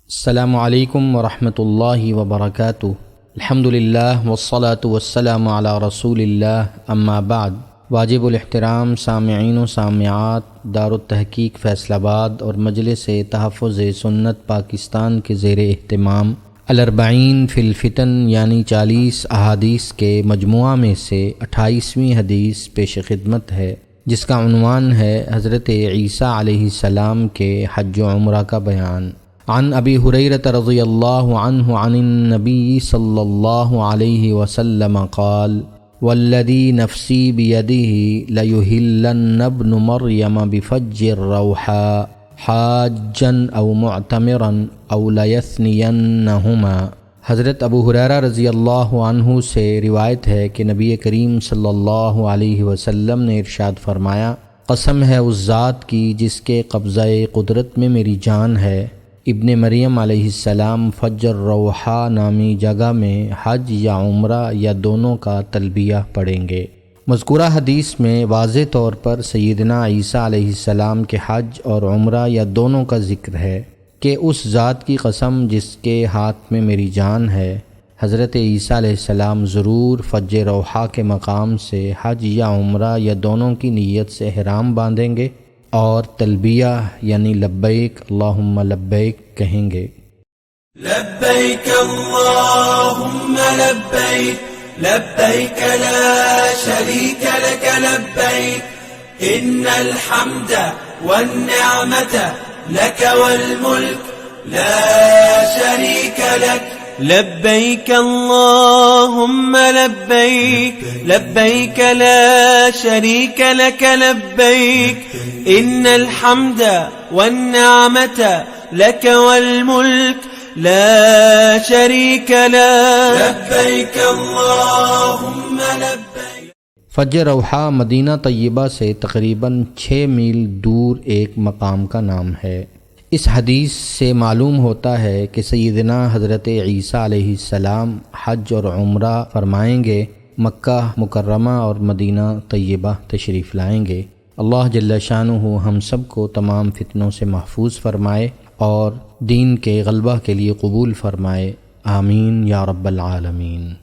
السلام علیکم ورحمۃ اللہ وبرکاتہ۔ الحمدللہ والصلاة والسلام علی رسول اللہ، اما بعد۔ واجب الاحترام سامعین و سامعات دارالتحقیق فیصل آباد اور مجلس تحفظ سنت پاکستان کے زیر اہتمام الاربعین فی الفتن یعنی 40 احادیث کے مجموعہ میں سے 28ویں حدیث پیش خدمت ہے، جس کا عنوان ہے حضرت عیسیٰ علیہ السلام کے حج و عمرہ کا بیان۔ عن ابی ہریرہ رضی اللہ عنہ عن النبی صلی اللہ علیہ وسلم قال والذی نفسی بیدہ لیہلن ابن مریم بفج الروحاء حاجا او معتمرا او لیثنینہما۔ حضرت ابو ہریرہ رضی اللہ عنہ سے روایت ہے کہ نبی کریم صلی اللہ علیہ وسلم نے ارشاد فرمایا، قسم ہے اس ذات کی جس کے قبضہ قدرت میں میری جان ہے، ابن مریم علیہ السلام فج الروحاء نامی جگہ میں حج یا عمرہ یا دونوں کا تلبیہ پڑھیں گے۔ مذکورہ حدیث میں واضح طور پر سیدنا عیسیٰ علیہ السلام کے حج اور عمرہ یا دونوں کا ذکر ہے کہ اس ذات کی قسم جس کے ہاتھ میں میری جان ہے، حضرت عیسیٰ علیہ السلام ضرور فج روحاء کے مقام سے حج یا عمرہ یا دونوں کی نیت سے احرام باندھیں گے اور تلبیہ یعنی لبیک اللہم لبیک کہیں گے۔ لبیک اللہم لبیک لبیک لا شریک لک لبیک ان الحمد والنعمت لک والملک لا شریک لک۔ لبیک اللہم لبیک لبیک لا شریک لک لبیک ان الحمد والنعمت لک والملک لا شریک لک۔ لبیک اللہم لبیک۔ فج روحاء مدینہ طیبہ سے تقریباً 6 میل دور ایک مقام کا نام ہے۔ اس حدیث سے معلوم ہوتا ہے کہ سیدنا حضرت عیسیٰ علیہ السلام حج اور عمرہ فرمائیں گے، مکہ مکرمہ اور مدینہ طیبہ تشریف لائیں گے۔ اللہ جل شانہ ہم سب کو تمام فتنوں سے محفوظ فرمائے اور دین کے غلبہ کے لیے قبول فرمائے، آمین یا رب العالمین۔